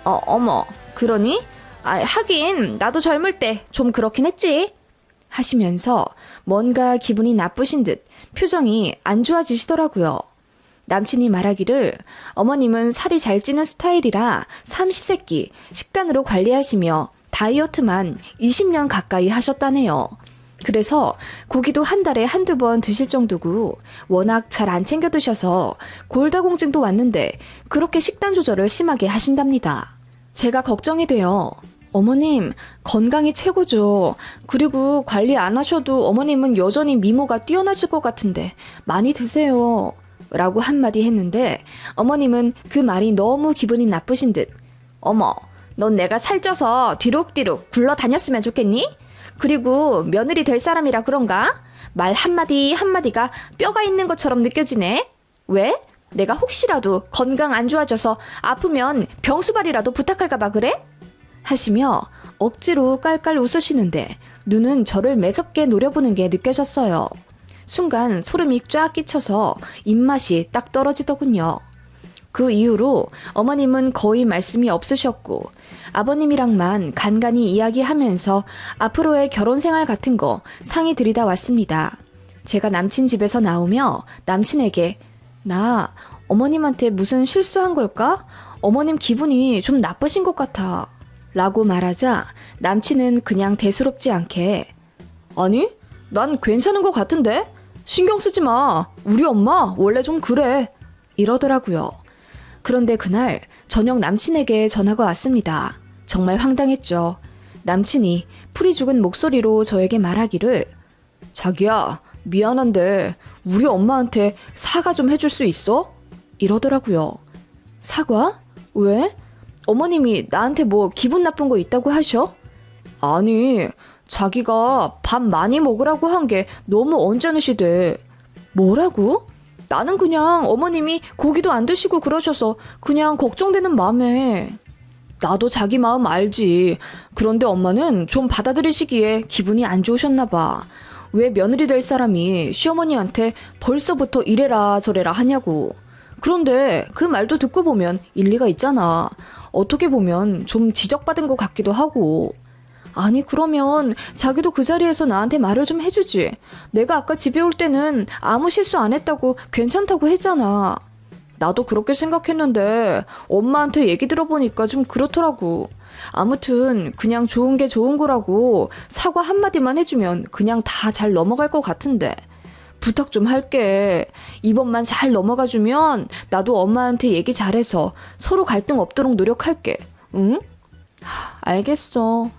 어머, 그러니? 아, 하긴 나도 젊을 때 좀 그렇긴 했지. 하시면서 뭔가 기분이 나쁘신 듯 표정이 안 좋아지시더라고요. 남친이 말하기를 어머님은 살이 잘 찌는 스타일이라 삼시세끼 식단으로 관리하시며 다이어트만 20년 가까이 하셨다네요. 그래서 고기도 한 달에 한두 번 드실 정도고 워낙 잘 안 챙겨 드셔서 골다공증도 왔는데 그렇게 식단 조절을 심하게 하신답니다. 제가 걱정이 돼요. 어머님, 건강이 최고죠. 그리고 관리 안 하셔도 어머님은 여전히 미모가 뛰어나실 것 같은데 많이 드세요. 라고 한마디 했는데 어머님은 그 말이 너무 기분이 나쁘신 듯 어머, 넌 내가 살쪄서 뒤룩뒤룩 굴러다녔으면 좋겠니? 그리고 며느리 될 사람이라 그런가? 말 한마디 한마디가 뼈가 있는 것처럼 느껴지네. 왜? 내가 혹시라도 건강 안 좋아져서 아프면 병수발이라도 부탁할까봐 그래? 하시며 억지로 깔깔 웃으시는데 눈은 저를 매섭게 노려보는 게 느껴졌어요. 순간 소름이 쫙 끼쳐서 입맛이 딱 떨어지더군요. 그 이후로 어머님은 거의 말씀이 없으셨고 아버님이랑만 간간히 이야기하면서 앞으로의 결혼 생활 같은 거 상의 들이다 왔습니다. 제가 남친 집에서 나오며 남친에게 나 어머님한테 무슨 실수한 걸까? 어머님 기분이 좀 나쁘신 것 같아. 라고 말하자 남친은 그냥 대수롭지 않게 아니, 난 괜찮은 것 같은데? 신경 쓰지 마. 우리 엄마 원래 좀 그래. 이러더라고요. 그런데 그날 저녁 남친에게 전화가 왔습니다. 정말 황당했죠. 남친이 풀이 죽은 목소리로 저에게 말하기를 자기야, 미안한데 우리 엄마한테 사과 좀 해줄 수 있어? 이러더라고요. 사과? 왜? 어머님이 나한테 뭐 기분 나쁜 거 있다고 하셔? 아니, 자기가 밥 많이 먹으라고 한 게 너무 언짢으시대. 뭐라고? 나는 그냥 어머님이 고기도 안 드시고 그러셔서 그냥 걱정되는 마음에. 나도 자기 마음 알지. 그런데 엄마는 좀 받아들이시기에 기분이 안 좋으셨나 봐. 왜 며느리 될 사람이 시어머니한테 벌써부터 이래라 저래라 하냐고. 그런데 그 말도 듣고 보면 일리가 있잖아. 어떻게 보면 좀 지적받은 것 같기도 하고. 아니, 그러면 자기도 그 자리에서 나한테 말을 좀 해주지. 내가 아까 집에 올 때는 아무 실수 안 했다고 괜찮다고 했잖아. 나도 그렇게 생각했는데 엄마한테 얘기 들어보니까 좀 그렇더라고. 아무튼 그냥 좋은 게 좋은 거라고 사과 한마디만 해주면 그냥 다 잘 넘어갈 것 같은데. 부탁 좀 할게. 이번만 잘 넘어가주면 나도 엄마한테 얘기 잘해서 서로 갈등 없도록 노력할게. 응? 알겠어.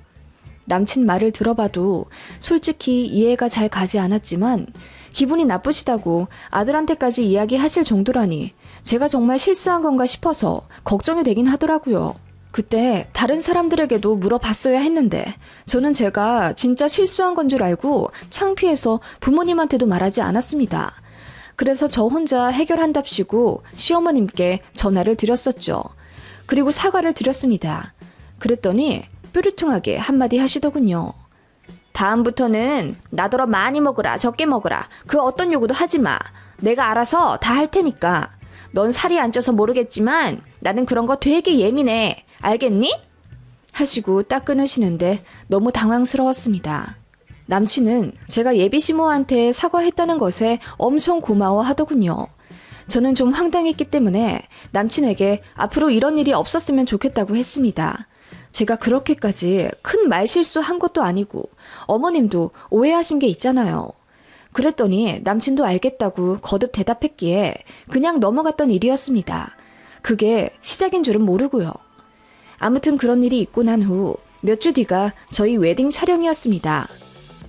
남친 말을 들어봐도 솔직히 이해가 잘 가지 않았지만 기분이 나쁘시다고 아들한테까지 이야기하실 정도라니 제가 정말 실수한 건가 싶어서 걱정이 되긴 하더라고요. 그때 다른 사람들에게도 물어봤어야 했는데 저는 제가 진짜 실수한 건 줄 알고 창피해서 부모님한테도 말하지 않았습니다. 그래서 저 혼자 해결한답시고 시어머님께 전화를 드렸었죠. 그리고 사과를 드렸습니다. 그랬더니 뾰루퉁하게 한마디 하시더군요. 다음부터는 나더러 많이 먹으라 적게 먹으라 그 어떤 요구도 하지 마. 내가 알아서 다 할 테니까. 넌 살이 안 쪄서 모르겠지만 나는 그런 거 되게 예민해. 알겠니? 하시고 딱 끊으시는데 너무 당황스러웠습니다. 남친은 제가 예비 시모한테 사과했다는 것에 엄청 고마워하더군요. 저는 좀 황당했기 때문에 남친에게 앞으로 이런 일이 없었으면 좋겠다고 했습니다. 제가 그렇게까지 큰 말실수한 것도 아니고 어머님도 오해하신 게 있잖아요. 그랬더니 남친도 알겠다고 거듭 대답했기에 그냥 넘어갔던 일이었습니다. 그게 시작인 줄은 모르고요. 아무튼 그런 일이 있고 난 후 몇 주 뒤가 저희 웨딩 촬영이었습니다.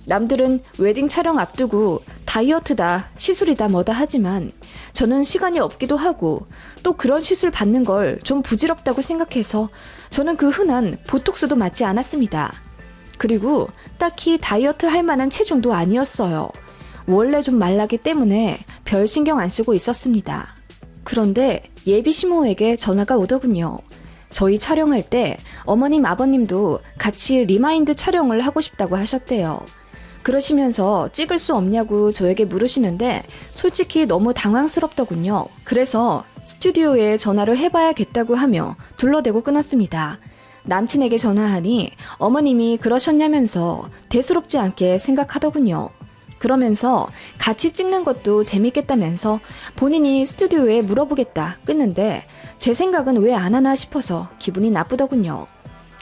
남들은 웨딩 촬영 앞두고 다이어트다, 시술이다 뭐다 하지만 저는 시간이 없기도 하고 또 그런 시술 받는 걸 좀 부질없다고 생각해서 저는 그 흔한 보톡스도 맞지 않았습니다. 그리고 딱히 다이어트 할 만한 체중도 아니었어요. 원래 좀 말랐기 때문에 별 신경 안 쓰고 있었습니다. 그런데 예비 시모에게 전화가 오더군요. 저희 촬영할 때 어머님 아버님도 같이 리마인드 촬영을 하고 싶다고 하셨대요. 그러시면서 찍을 수 없냐고 저에게 물으시는데 솔직히 너무 당황스럽더군요. 그래서 스튜디오에 전화를 해봐야겠다고 하며 둘러대고 끊었습니다. 남친에게 전화하니 어머님이 그러셨냐면서 대수롭지 않게 생각하더군요. 그러면서 같이 찍는 것도 재밌겠다면서 본인이 스튜디오에 물어보겠다 끊는데 제 생각은 왜 안 하나 싶어서 기분이 나쁘더군요.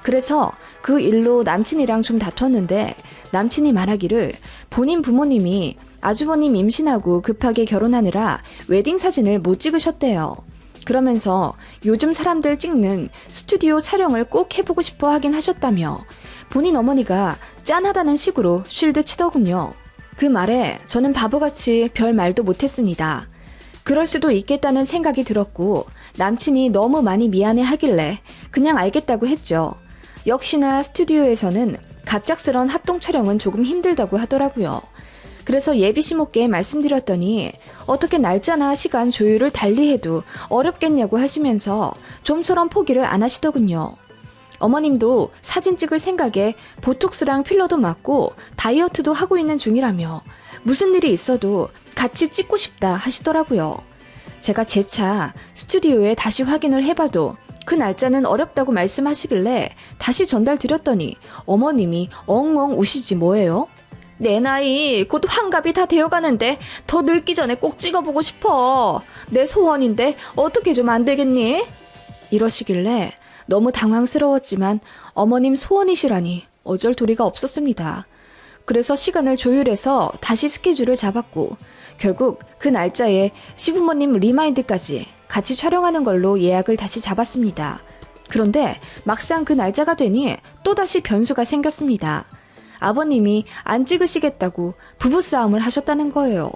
그래서 그 일로 남친이랑 좀 다퉜는데 남친이 말하기를 본인 부모님이 아주버님 임신하고 급하게 결혼하느라 웨딩 사진을 못 찍으셨대요. 그러면서 요즘 사람들 찍는 스튜디오 촬영을 꼭 해보고 싶어 하긴 하셨다며 본인 어머니가 짠하다는 식으로 쉴드 치더군요. 그 말에 저는 바보같이 별 말도 못했습니다. 그럴 수도 있겠다는 생각이 들었고 남친이 너무 많이 미안해 하길래 그냥 알겠다고 했죠. 역시나 스튜디오에서는 갑작스런 합동 촬영은 조금 힘들다고 하더라고요. 그래서 예비시모께 말씀드렸더니 어떻게 날짜나 시간 조율을 달리해도 어렵겠냐고 하시면서 좀처럼 포기를 안 하시더군요. 어머님도 사진 찍을 생각에 보톡스랑 필러도 맞고 다이어트도 하고 있는 중이라며 무슨 일이 있어도 같이 찍고 싶다 하시더라고요. 제가 재차 스튜디오에 다시 확인을 해봐도 그 날짜는 어렵다고 말씀하시길래 다시 전달드렸더니 어머님이 엉엉 우시지 뭐예요? 내 나이 곧 환갑이 다 되어가는데 더 늙기 전에 꼭 찍어보고 싶어. 내 소원인데 어떻게 좀 안 되겠니? 이러시길래 너무 당황스러웠지만 어머님 소원이시라니 어쩔 도리가 없었습니다. 그래서 시간을 조율해서 다시 스케줄을 잡았고 결국 그 날짜에 시부모님 리마인드까지 같이 촬영하는 걸로 예약을 다시 잡았습니다. 그런데 막상 그 날짜가 되니 또다시 변수가 생겼습니다. 아버님이 안 찍으시겠다고 부부싸움을 하셨다는 거예요.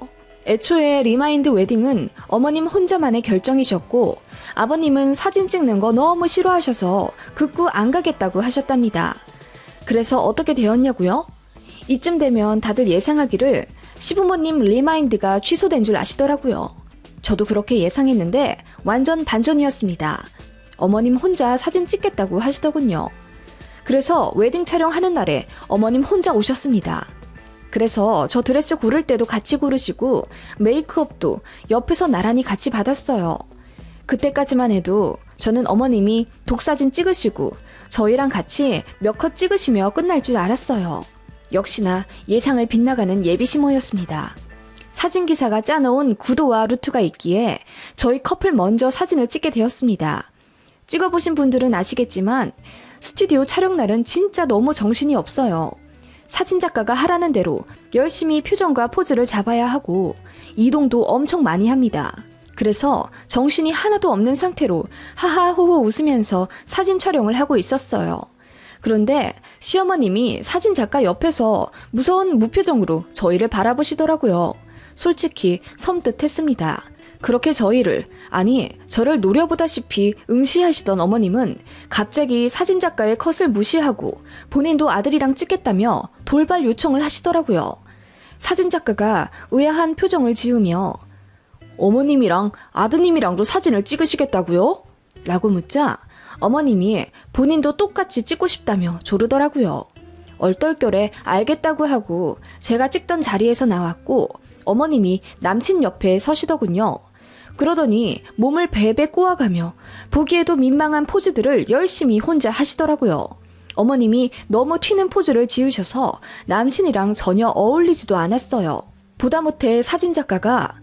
애초에 리마인드 웨딩은 어머님 혼자만의 결정이셨고 아버님은 사진 찍는 거 너무 싫어하셔서 극구 안 가겠다고 하셨답니다. 그래서 어떻게 되었냐고요? 이쯤 되면 다들 예상하기를 시부모님 리마인드가 취소된 줄 아시더라고요. 저도 그렇게 예상했는데 완전 반전이었습니다. 어머님 혼자 사진 찍겠다고 하시더군요. 그래서 웨딩 촬영하는 날에 어머님 혼자 오셨습니다. 그래서 저 드레스 고를 때도 같이 고르시고 메이크업도 옆에서 나란히 같이 받았어요. 그때까지만 해도 저는 어머님이 독사진 찍으시고 저희랑 같이 몇 컷 찍으시며 끝날 줄 알았어요. 역시나 예상을 빗나가는 예비시모였습니다. 사진기사가 짜놓은 구도와 루트가 있기에 저희 커플 먼저 사진을 찍게 되었습니다. 찍어보신 분들은 아시겠지만 스튜디오 촬영날은 진짜 너무 정신이 없어요. 사진작가가 하라는 대로 열심히 표정과 포즈를 잡아야 하고 이동도 엄청 많이 합니다. 그래서 정신이 하나도 없는 상태로 하하호호 웃으면서 사진 촬영을 하고 있었어요. 그런데 시어머님이 사진작가 옆에서 무서운 무표정으로 저희를 바라보시더라고요. 솔직히 섬뜩했습니다. 그렇게 저희를, 아니 저를 노려보다시피 응시하시던 어머님은 갑자기 사진작가의 컷을 무시하고 본인도 아들이랑 찍겠다며 돌발 요청을 하시더라고요. 사진작가가 의아한 표정을 지으며 어머님이랑 아드님이랑도 사진을 찍으시겠다고요? 라고 묻자 어머님이 본인도 똑같이 찍고 싶다며 조르더라고요. 얼떨결에 알겠다고 하고 제가 찍던 자리에서 나왔고 어머님이 남친 옆에 서시더군요. 그러더니 몸을 베베 꼬아가며 보기에도 민망한 포즈들을 열심히 혼자 하시더라고요. 어머님이 너무 튀는 포즈를 지으셔서 남친이랑 전혀 어울리지도 않았어요. 보다 못해 사진작가가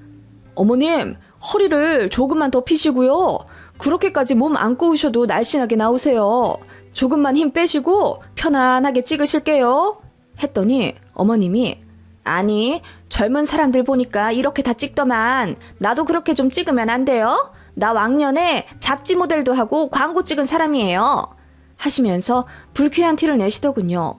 어머님 허리를 조금만 더 피시고요. 그렇게까지 몸 안 꼬우셔도 날씬하게 나오세요. 조금만 힘 빼시고 편안하게 찍으실게요. 했더니 어머님이 아니 젊은 사람들 보니까 이렇게 다 찍더만 나도 그렇게 좀 찍으면 안 돼요? 나 왕년에 잡지 모델도 하고 광고 찍은 사람이에요. 하시면서 불쾌한 티를 내시더군요.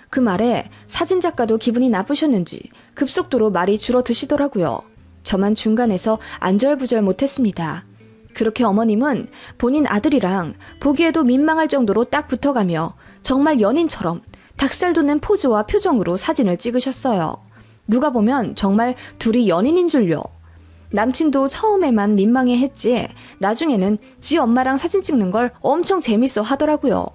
그 말에 사진작가도 기분이 나쁘셨는지 급속도로 말이 줄어드시더라고요. 저만 중간에서 안절부절 못했습니다. 그렇게 어머님은 본인 아들이랑 보기에도 민망할 정도로 딱 붙어가며 정말 연인처럼 닭살 돋는 포즈와 표정으로 사진을 찍으셨어요. 누가 보면 정말 둘이 연인인 줄요. 남친도 처음에만 민망해했지 나중에는 지 엄마랑 사진 찍는 걸 엄청 재밌어 하더라고요.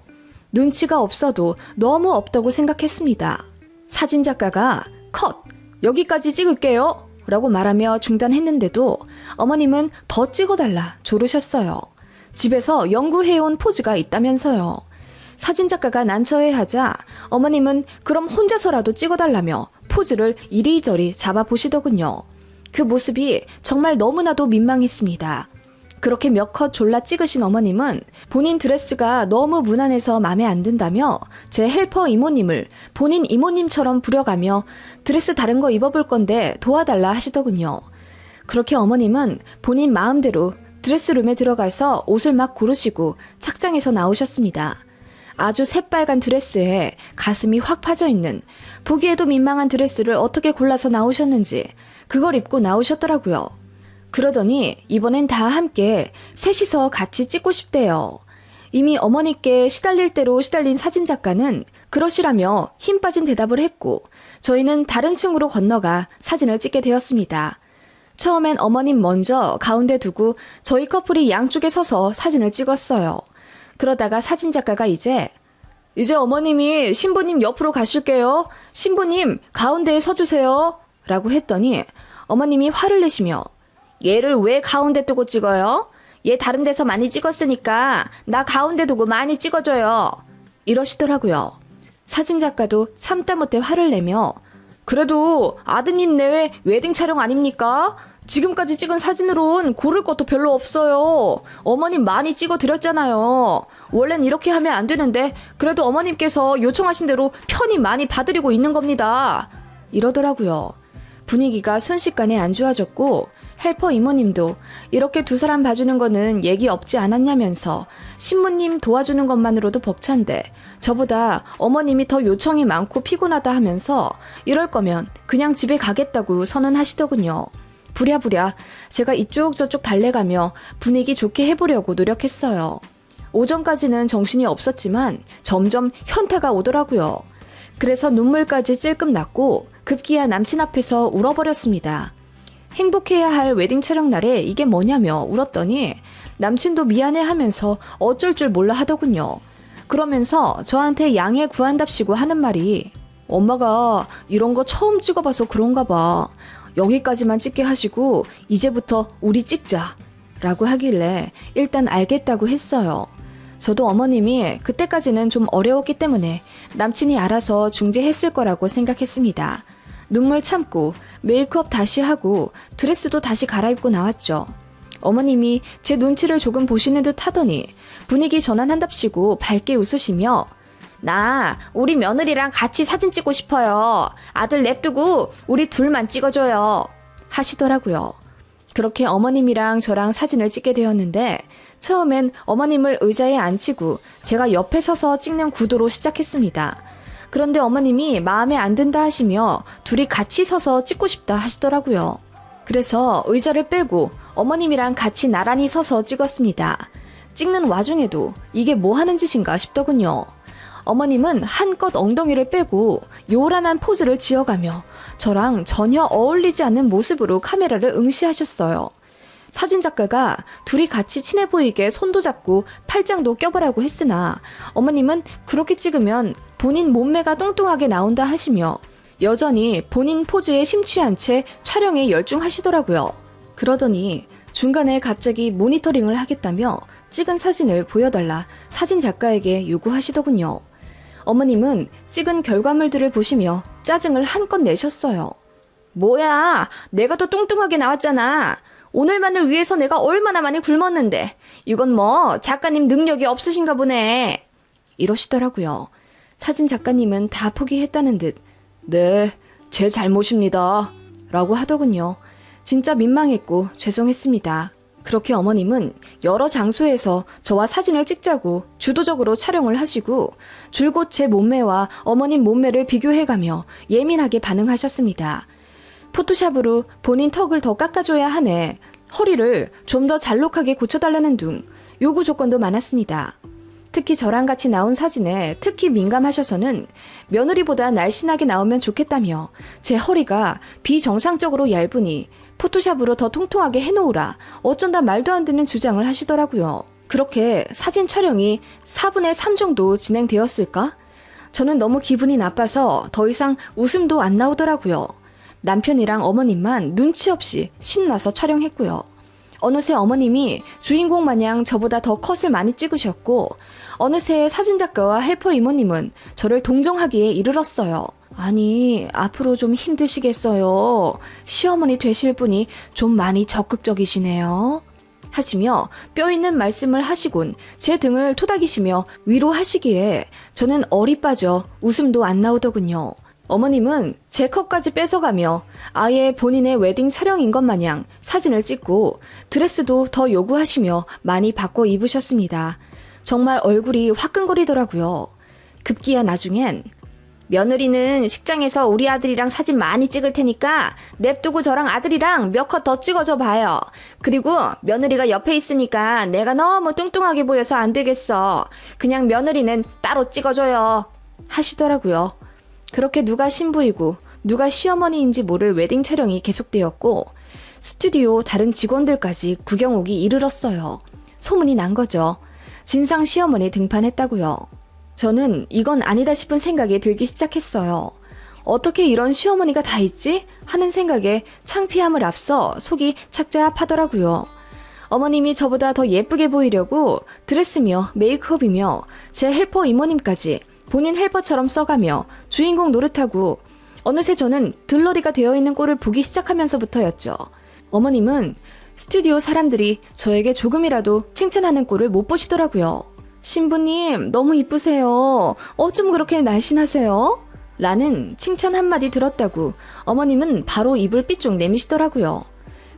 눈치가 없어도 너무 없다고 생각했습니다. 사진작가가 컷! 여기까지 찍을게요! 라고 말하며 중단했는데도 어머님은 더 찍어달라 조르셨어요. 집에서 연구해온 포즈가 있다면서요. 사진작가가 난처해하자 어머님은 그럼 혼자서라도 찍어달라며 포즈를 이리저리 잡아보시더군요. 그 모습이 정말 너무나도 민망했습니다. 그렇게 몇 컷 졸라 찍으신 어머님은 본인 드레스가 너무 무난해서 마음에 안 든다며 제 헬퍼 이모님을 본인 이모님처럼 부려가며 드레스 다른 거 입어볼 건데 도와달라 하시더군요. 그렇게 어머님은 본인 마음대로 드레스룸에 들어가서 옷을 막 고르시고 착장해서 나오셨습니다. 아주 새빨간 드레스에 가슴이 확 파져있는 보기에도 민망한 드레스를 어떻게 골라서 나오셨는지 그걸 입고 나오셨더라고요. 그러더니 이번엔 다 함께 셋이서 같이 찍고 싶대요. 이미 어머니께 시달릴 대로 시달린 사진작가는 그러시라며 힘 빠진 대답을 했고 저희는 다른 층으로 건너가 사진을 찍게 되었습니다. 처음엔 어머님 먼저 가운데 두고 저희 커플이 양쪽에 서서 사진을 찍었어요. 그러다가 사진작가가 이제 어머님이 신부님 옆으로 가실게요. 신부님 가운데에 서주세요. 라고 했더니 어머님이 화를 내시며 얘를 왜 가운데 두고 찍어요? 얘 다른 데서 많이 찍었으니까 나 가운데 두고 많이 찍어줘요. 이러시더라고요. 사진작가도 참다 못해 화를 내며 그래도 아드님 내외 웨딩 촬영 아닙니까? 지금까지 찍은 사진으론 고를 것도 별로 없어요. 어머님 많이 찍어드렸잖아요. 원래는 이렇게 하면 안 되는데 그래도 어머님께서 요청하신 대로 편히 많이 봐드리고 있는 겁니다. 이러더라고요. 분위기가 순식간에 안 좋아졌고 헬퍼 이모님도 이렇게 두 사람 봐주는 거는 얘기 없지 않았냐면서 신부님 도와주는 것만으로도 벅찬데 저보다 어머님이 더 요청이 많고 피곤하다 하면서 이럴 거면 그냥 집에 가겠다고 선언하시더군요. 부랴부랴 제가 이쪽 저쪽 달래가며 분위기 좋게 해보려고 노력했어요. 오전까지는 정신이 없었지만 점점 현타가 오더라고요. 그래서 눈물까지 찔끔 났고 급기야 남친 앞에서 울어버렸습니다. 행복해야 할 웨딩 촬영 날에 이게 뭐냐며 울었더니 남친도 미안해하면서 어쩔 줄 몰라 하더군요. 그러면서 저한테 양해 구한답시고 하는 말이 엄마가 이런 거 처음 찍어봐서 그런가 봐. 여기까지만 찍게 하시고 이제부터 우리 찍자 라고 하길래 일단 알겠다고 했어요. 저도 어머님이 그때까지는 좀 어려웠기 때문에 남친이 알아서 중재했을 거라고 생각했습니다. 눈물 참고 메이크업 다시 하고 드레스도 다시 갈아입고 나왔죠. 어머님이 제 눈치를 조금 보시는 듯 하더니 분위기 전환한답시고 밝게 웃으시며 나 우리 며느리랑 같이 사진 찍고 싶어요. 아들 냅두고 우리 둘만 찍어줘요. 하시더라고요. 그렇게 어머님이랑 저랑 사진을 찍게 되었는데 처음엔 어머님을 의자에 앉히고 제가 옆에 서서 찍는 구도로 시작했습니다. 그런데 어머님이 마음에 안 든다 하시며 둘이 같이 서서 찍고 싶다 하시더라고요. 그래서 의자를 빼고 어머님이랑 같이 나란히 서서 찍었습니다. 찍는 와중에도 이게 뭐 하는 짓인가 싶더군요. 어머님은 한껏 엉덩이를 빼고 요란한 포즈를 지어가며 저랑 전혀 어울리지 않는 모습으로 카메라를 응시하셨어요. 사진작가가 둘이 같이 친해 보이게 손도 잡고 팔짱도 껴보라고 했으나 어머님은 그렇게 찍으면 본인 몸매가 뚱뚱하게 나온다 하시며 여전히 본인 포즈에 심취한 채 촬영에 열중하시더라고요. 그러더니 중간에 갑자기 모니터링을 하겠다며 찍은 사진을 보여달라 사진작가에게 요구하시더군요. 어머님은 찍은 결과물들을 보시며 짜증을 한껏 내셨어요. 뭐야, 내가 더 뚱뚱하게 나왔잖아. 오늘만을 위해서 내가 얼마나 많이 굶었는데 이건 뭐 작가님 능력이 없으신가 보네. 이러시더라고요. 사진 작가님은 다 포기했다는 듯 네, 제 잘못입니다 라고 하더군요. 진짜 민망했고 죄송했습니다. 그렇게 어머님은 여러 장소에서 저와 사진을 찍자고 주도적으로 촬영을 하시고 줄곧 제 몸매와 어머님 몸매를 비교해가며 예민하게 반응하셨습니다. 포토샵으로 본인 턱을 더 깎아줘야 하네, 허리를 좀 더 잘록하게 고쳐달라는 등 요구 조건도 많았습니다. 특히 저랑 같이 나온 사진에 특히 민감하셔서는 며느리보다 날씬하게 나오면 좋겠다며 제 허리가 비정상적으로 얇으니 포토샵으로 더 통통하게 해놓으라, 어쩐다 말도 안 되는 주장을 하시더라고요. 그렇게 사진 촬영이 4분의 3 정도 진행되었을까? 저는 너무 기분이 나빠서 더 이상 웃음도 안 나오더라고요. 남편이랑 어머님만 눈치 없이 신나서 촬영했고요. 어느새 어머님이 주인공 마냥 저보다 더 컷을 많이 찍으셨고 어느새 사진작가와 헬퍼 이모님은 저를 동정하기에 이르렀어요. 아니, 앞으로 좀 힘드시겠어요. 시어머니 되실 분이 좀 많이 적극적이시네요. 하시며 뼈 있는 말씀을 하시곤 제 등을 토닥이시며 위로하시기에 저는 얼이 빠져 웃음도 안 나오더군요. 어머님은 제 컷까지 뺏어가며 아예 본인의 웨딩 촬영인 것 마냥 사진을 찍고 드레스도 더 요구하시며 많이 바꿔 입으셨습니다. 정말 얼굴이 화끈거리더라고요. 급기야 나중엔 며느리는 식장에서 우리 아들이랑 사진 많이 찍을 테니까 냅두고 저랑 아들이랑 몇 컷 더 찍어줘 봐요. 그리고 며느리가 옆에 있으니까 내가 너무 뚱뚱하게 보여서 안 되겠어. 그냥 며느리는 따로 찍어줘요. 하시더라고요. 그렇게 누가 신부이고 누가 시어머니인지 모를 웨딩 촬영이 계속되었고 스튜디오 다른 직원들까지 구경 오기 이르렀어요. 소문이 난 거죠. 진상 시어머니 등판했다고요. 저는 이건 아니다 싶은 생각이 들기 시작했어요. 어떻게 이런 시어머니가 다 있지? 하는 생각에 창피함을 앞서 속이 착잡하더라고요. 어머님이 저보다 더 예쁘게 보이려고 드레스며 메이크업이며 제 헬퍼 이모님까지 본인 헬퍼처럼 써가며 주인공 노릇하고 어느새 저는 들러리가 되어 있는 꼴을 보기 시작하면서부터였죠. 어머님은 스튜디오 사람들이 저에게 조금이라도 칭찬하는 꼴을 못 보시더라고요. 신부님 너무 이쁘세요. 어쩜 그렇게 날씬하세요? 라는 칭찬 한마디 들었다고 어머님은 바로 입을 삐쭉 내미시더라고요.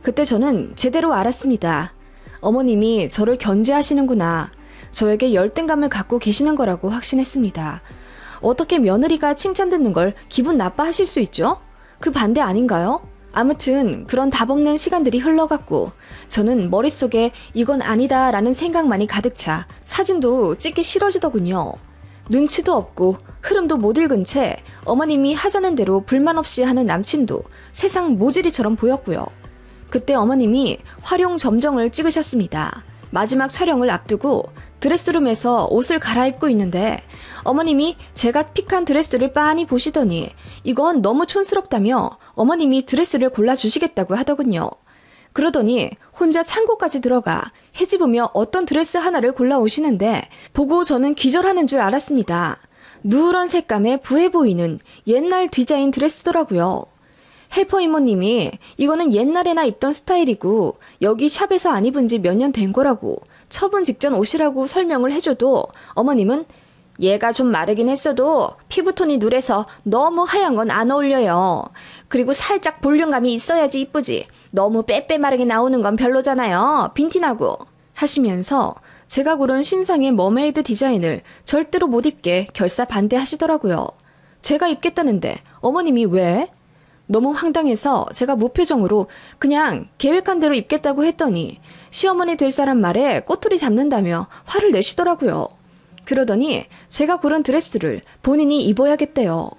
그때 저는 제대로 알았습니다. 어머님이 저를 견제하시는구나. 저에게 열등감을 갖고 계시는 거라고 확신했습니다. 어떻게 며느리가 칭찬 듣는 걸 기분 나빠하실 수 있죠? 그 반대 아닌가요? 아무튼 그런 답없는 시간들이 흘러갔고 저는 머릿속에 이건 아니다 라는 생각만이 가득 차 사진도 찍기 싫어지더군요. 눈치도 없고 흐름도 못 읽은 채 어머님이 하자는 대로 불만 없이 하는 남친도 세상 모질이처럼 보였고요. 그때 어머님이 활용 점정을 찍으셨습니다. 마지막 촬영을 앞두고 드레스룸에서 옷을 갈아입고 있는데 어머님이 제가 픽한 드레스를 빤히 보시더니 이건 너무 촌스럽다며 어머님이 드레스를 골라주시겠다고 하더군요. 그러더니 혼자 창고까지 들어가 헤집으며 어떤 드레스 하나를 골라오시는데 보고 저는 기절하는 줄 알았습니다. 누런 색감에 부해 보이는 옛날 디자인 드레스더라고요. 헬퍼 이모님이 이거는 옛날에나 입던 스타일이고 여기 샵에서 안 입은 지 몇 년 된 거라고 처분 직전 옷이라고 설명을 해줘도 어머님은 얘가 좀 마르긴 했어도 피부톤이 누래서 너무 하얀 건 안 어울려요. 그리고 살짝 볼륨감이 있어야지 이쁘지. 너무 빼빼마르게 나오는 건 별로잖아요. 빈티나고. 하시면서 제가 고른 신상의 머메이드 디자인을 절대로 못 입게 결사 반대하시더라고요. 제가 입겠다는데 어머님이 왜? 너무 황당해서 제가 무표정으로 그냥 계획한 대로 입겠다고 했더니 시어머니 될 사람 말에 꼬투리 잡는다며 화를 내시더라고요. 그러더니 제가 고른 드레스를 본인이 입어야겠대요.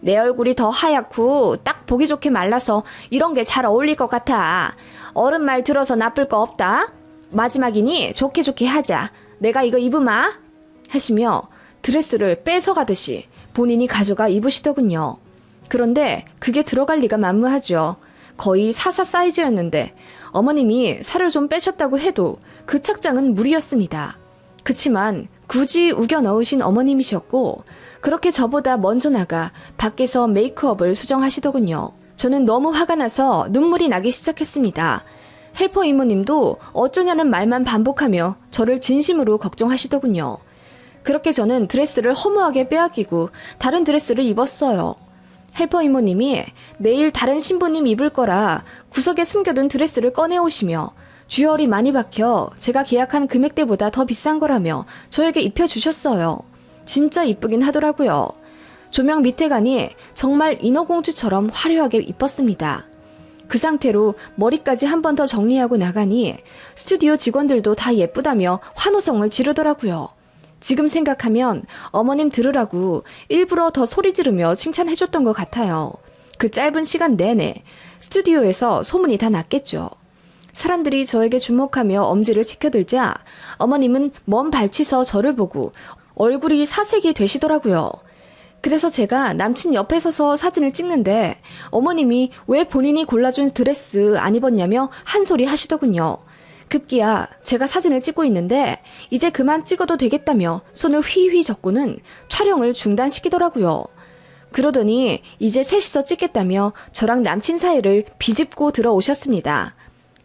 내 얼굴이 더 하얗고 딱 보기 좋게 말라서 이런 게 잘 어울릴 것 같아. 어른 말 들어서 나쁠 거 없다. 마지막이니 좋게 좋게 하자. 내가 이거 입으마. 하시며 드레스를 뺏어가듯이 본인이 가져가 입으시더군요. 그런데 그게 들어갈 리가 만무하죠. 거의 44 사이즈였는데 어머님이 살을 좀 빼셨다고 해도 그 착장은 무리였습니다. 그치만 굳이 우겨 넣으신 어머님이셨고 그렇게 저보다 먼저 나가 밖에서 메이크업을 수정하시더군요. 저는 너무 화가 나서 눈물이 나기 시작했습니다. 헬퍼 이모님도 어쩌냐는 말만 반복하며 저를 진심으로 걱정하시더군요. 그렇게 저는 드레스를 허무하게 빼앗기고 다른 드레스를 입었어요. 헬퍼 이모님이 내일 다른 신부님 입을 거라 구석에 숨겨둔 드레스를 꺼내오시며 듀얼이 많이 박혀 제가 계약한 금액대보다 더 비싼 거라며 저에게 입혀주셨어요. 진짜 이쁘긴 하더라고요. 조명 밑에 가니 정말 인어공주처럼 화려하게 이뻤습니다. 그 상태로 머리까지 한 번 더 정리하고 나가니 스튜디오 직원들도 다 예쁘다며 환호성을 지르더라고요. 지금 생각하면 어머님 들으라고 일부러 더 소리 지르며 칭찬해줬던 것 같아요. 그 짧은 시간 내내 스튜디오에서 소문이 다 났겠죠. 사람들이 저에게 주목하며 엄지를 치켜들자 어머님은 먼 발치서 저를 보고 얼굴이 사색이 되시더라고요. 그래서 제가 남친 옆에 서서 사진을 찍는데 어머님이 왜 본인이 골라준 드레스 안 입었냐며 한 소리 하시더군요. 급기야 제가 사진을 찍고 있는데 이제 그만 찍어도 되겠다며 손을 휘휘 젓고는 촬영을 중단시키더라고요. 그러더니 이제 셋이서 찍겠다며 저랑 남친 사이를 비집고 들어오셨습니다.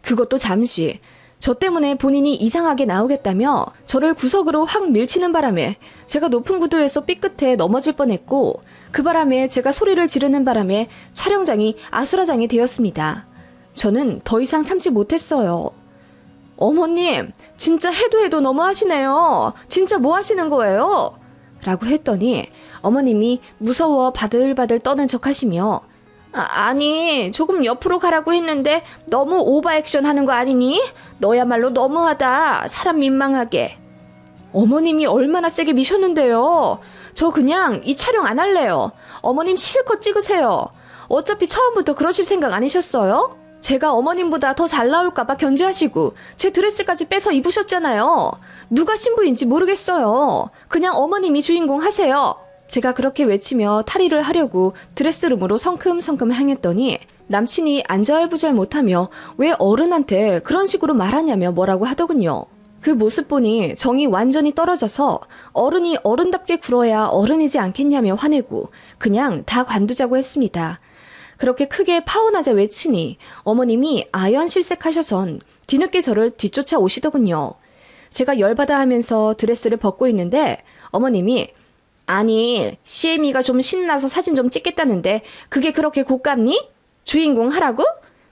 그것도 잠시. 저 때문에 본인이 이상하게 나오겠다며 저를 구석으로 확 밀치는 바람에 제가 높은 구도에서 삐끗해 넘어질 뻔했고 그 바람에 제가 소리를 지르는 바람에 촬영장이 아수라장이 되었습니다. 저는 더 이상 참지 못했어요. 어머님, 진짜 해도 너무하시네요. 진짜 뭐 하시는 거예요? 라고 했더니 어머님이 무서워 바들바들 떠는 척 하시며 아니 조금 옆으로 가라고 했는데 너무 오버액션 하는 거 아니니? 너야말로 너무하다. 사람 민망하게. 어머님이 얼마나 세게 미셨는데요. 저 그냥 이 촬영 안 할래요. 어머님 실컷 찍으세요. 어차피 처음부터 그러실 생각 아니셨어요? 제가 어머님보다 더 잘 나올까봐 견제하시고 제 드레스까지 빼서 입으셨잖아요. 누가 신부인지 모르겠어요. 그냥 어머님이 주인공 하세요. 제가 그렇게 외치며 탈의를 하려고 드레스룸으로 성큼성큼 향했더니 남친이 안절부절 못하며 왜 어른한테 그런 식으로 말하냐며 뭐라고 하더군요. 그 모습 보니 정이 완전히 떨어져서 어른이 어른답게 굴어야 어른이지 않겠냐며 화내고 그냥 다 관두자고 했습니다. 그렇게 크게 파혼하자 외치니 어머님이 아연실색하셔선 뒤늦게 저를 뒤쫓아 오시더군요. 제가 열받아 하면서 드레스를 벗고 있는데 어머님이 아니 CM이가 좀 신나서 사진 좀 찍겠다는데 그게 그렇게 고깝니? 주인공 하라고?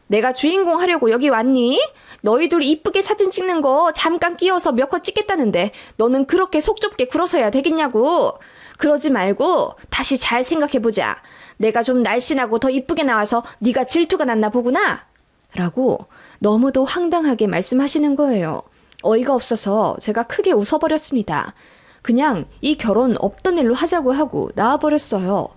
내가 주인공 하려고 여기 왔니? 너희들 이쁘게 사진 찍는 거 잠깐 끼어서 몇 컷 찍겠다는데 너는 그렇게 속 좁게 굴어서야 되겠냐고. 그러지 말고 다시 잘 생각해보자. 내가 좀 날씬하고 더 이쁘게 나와서 네가 질투가 났나 보구나. 라고 너무도 황당하게 말씀하시는 거예요. 어이가 없어서 제가 크게 웃어버렸습니다. 그냥 이 결혼 없던 일로 하자고 하고 나와버렸어요.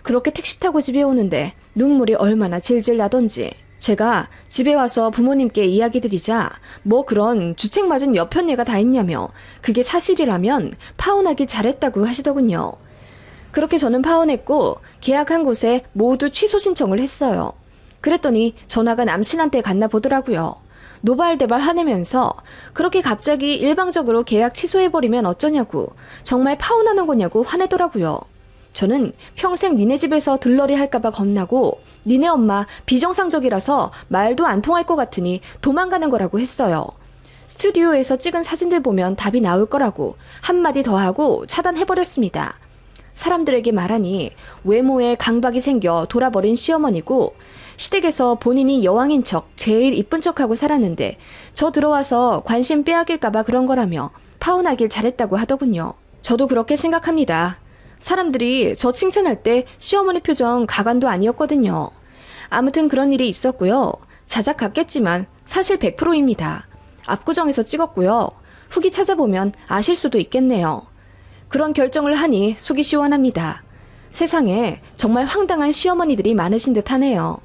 그렇게 택시 타고 집에 오는데 눈물이 얼마나 질질 나던지. 제가 집에 와서 부모님께 이야기 드리자 뭐 그런 주책 맞은 여편예가 다 있냐며 그게 사실이라면 파혼하기 잘했다고 하시더군요. 그렇게 저는 파혼했고 계약한 곳에 모두 취소 신청을 했어요. 그랬더니 전화가 남친한테 갔나 보더라고요. 노발대발 화내면서 그렇게 갑자기 일방적으로 계약 취소해버리면 어쩌냐고 정말 파혼하는 거냐고 화내더라고요. 저는 평생 니네 집에서 들러리 할까봐 겁나고 니네 엄마 비정상적이라서 말도 안 통할 것 같으니 도망가는 거라고 했어요. 스튜디오에서 찍은 사진들 보면 답이 나올 거라고 한마디 더 하고 차단해버렸습니다. 사람들에게 말하니 외모에 강박이 생겨 돌아버린 시어머니고 시댁에서 본인이 여왕인 척 제일 이쁜 척하고 살았는데 저 들어와서 관심 빼앗길까봐 그런 거라며 파혼하길 잘했다고 하더군요. 저도 그렇게 생각합니다. 사람들이 저 칭찬할 때 시어머니 표정 가관도 아니었거든요. 아무튼 그런 일이 있었고요. 자작 같겠지만 사실 100%입니다. 압구정에서 찍었고요. 후기 찾아보면 아실 수도 있겠네요. 그런 결정을 하니 속이 시원합니다. 세상에 정말 황당한 시어머니들이 많으신 듯 하네요.